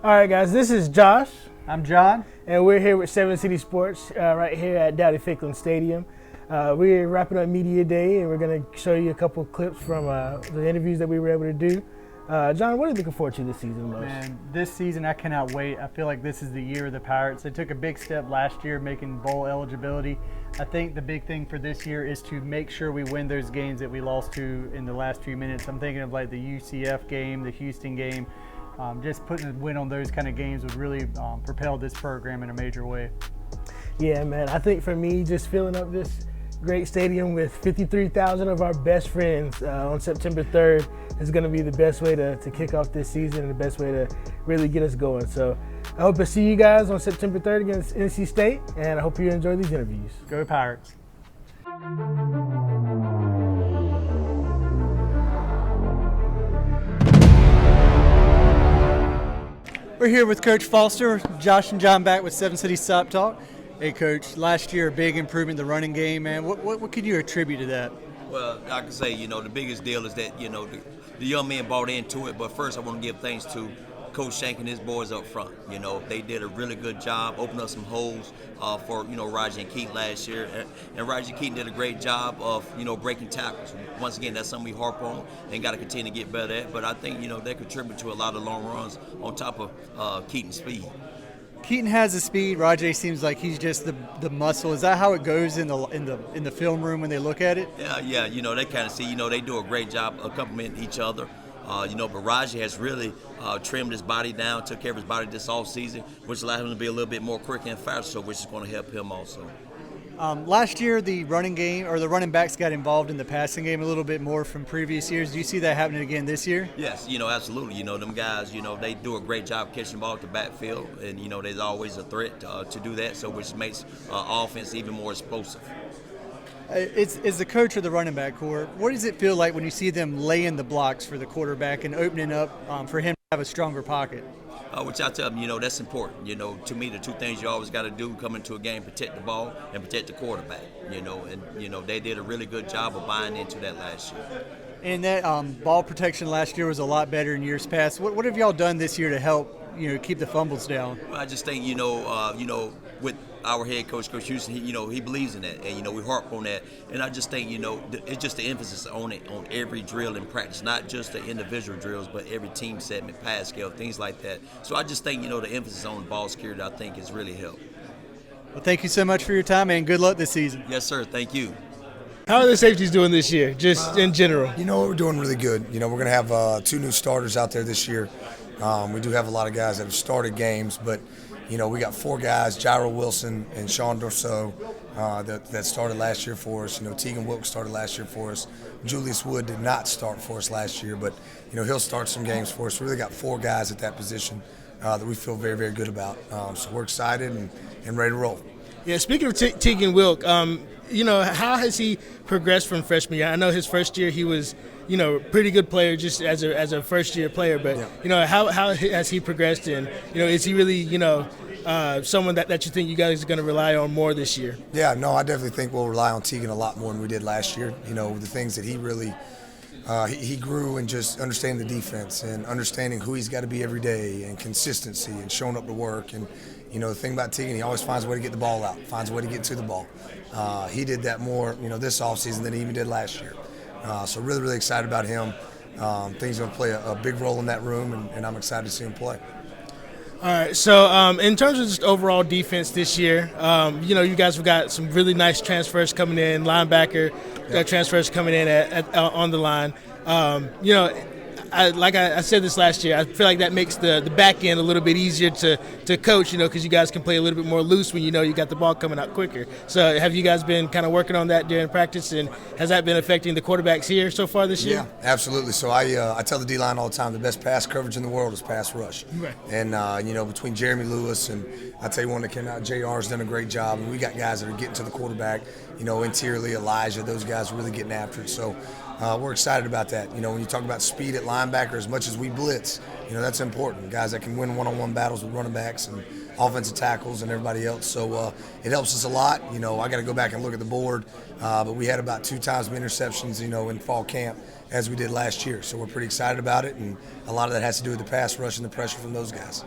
All right, guys, this is Josh. I'm John. And we're here with 7 City Sports right here at Dowdy Ficklen Stadium. We're wrapping up Media Day, and we're going to show you a couple of clips from the interviews that we were able to do. John, what are you looking forward to this season most? Man, this season I cannot wait. I feel like this is the year of the Pirates. They took a big step last year making bowl eligibility. I think the big thing for this year is to make sure we win those games that we lost to in the last few minutes. I'm thinking of like the UCF game, the Houston game. Just putting a win on those kind of games would really propel this program in a major way. Yeah, man. I think for me, just filling up this great stadium with 53,000 of our best friends on September 3rd is going to be the best way to kick off this season and the best way to really get us going. So I hope to see you guys on September 3rd against NC State, and I hope you enjoy these interviews. Go Pirates. We're here with Coach Foster, Josh and John back with 7 City Stop Talk. Hey, Coach, last year a big improvement in the running game, man. What can you attribute to that? Well, I can say, the biggest deal is that, the young men bought into it. But first, I want to give thanks to Coach Shank and his boys up front. They did a really good job, opened up some holes for, Raji and Keaton last year. And Raji and Keaton did a great job of, breaking tackles. Once again, that's something we harp on and got to continue to get better at. But I think, they contribute to a lot of long runs on top of Keaton's speed. Keaton has the speed. Rajay seems like he's just the muscle. Is that how it goes in the film room when they look at it? Yeah. They kind of see. They do a great job of complimenting each other. But Rajay has really trimmed his body down, took care of his body this offseason, which allowed him to be a little bit more quick and faster, which is going to help him also. Last year, the running backs got involved in the passing game a little bit more from previous years. Do you see that happening again this year? Yes, absolutely. Them guys, they do a great job catching the ball at the backfield, and, there's always a threat to do that, so which makes offense even more explosive. As the coach of the running back corps, what does it feel like when you see them laying the blocks for the quarterback and opening up for him to have a stronger pocket? Which I tell them, that's important. To me, the two things you always got to do come into a game: protect the ball and protect the quarterback. And they did a really good job of buying into that last year. And that ball protection last year was a lot better in years past. What have y'all done this year to help keep the fumbles down? Well, I just think with our head coach, Coach Houston, he believes in that, and we harp on that. And I just think it's just the emphasis on it on every drill in practice, not just the individual drills, but every team segment, pass scale, things like that. So I just think the emphasis on ball security, I think, has really helped. Well, thank you so much for your time, and good luck this season. Yes, sir. Thank you. How are the safeties doing this year, just in general? We're doing really good. We're going to have 2 new starters out there this year. We do have a lot of guys that have started games, but we got 4 guys, Jairo Wilson and Sean Dorso, that started last year for us. Tegan Wilkes started last year for us. Julius Wood did not start for us last year, but he'll start some games for us. We really got 4 guys at that position that we feel very, very good about. So we're excited and ready to roll. Yeah, speaking of Tegan Wilk, how has he progressed from freshman year? I know his first year he was, pretty good player just as a first year player, but how has he progressed, and is he really someone that you think you guys are going to rely on more this year? Yeah, no, I definitely think we'll rely on Tegan a lot more than we did last year. The things that he really he grew in just understanding the defense and understanding who he's got to be every day and consistency and showing up to work. And the thing about Tegan, he always finds a way to get the ball out, finds a way to get to the ball. He did that more, this offseason than he even did last year. So really, really excited about him. I think he's going to play a big role in that room, and I'm excited to see him play. All right, so in terms of just overall defense this year, you guys have got some really nice transfers coming in, linebacker transfers coming in on the line. I said this last year, I feel like that makes the back end a little bit easier to coach, because you guys can play a little bit more loose when you got the ball coming out quicker. So have you guys been kind of working on that during practice, and has that been affecting the quarterbacks here so far this year? Yeah, absolutely. So I tell the D-line all the time, the best pass coverage in the world is pass rush. Right. And, between Jeremy Lewis and I tell you one that came out, JR's done a great job, and we got guys that are getting to the quarterback, interiorly, Elijah, those guys are really getting after it. So we're excited about that. You know, when you talk about speed at linebacker, as much as we blitz, you know, that's important. Guys that can win one-on-one battles with running backs and offensive tackles and everybody else. So it helps us a lot. You know, I got to go back and look at the board, but we had about 2 times more interceptions, you know, in fall camp as we did last year. So we're pretty excited about it, and a lot of that has to do with the pass rush and the pressure from those guys.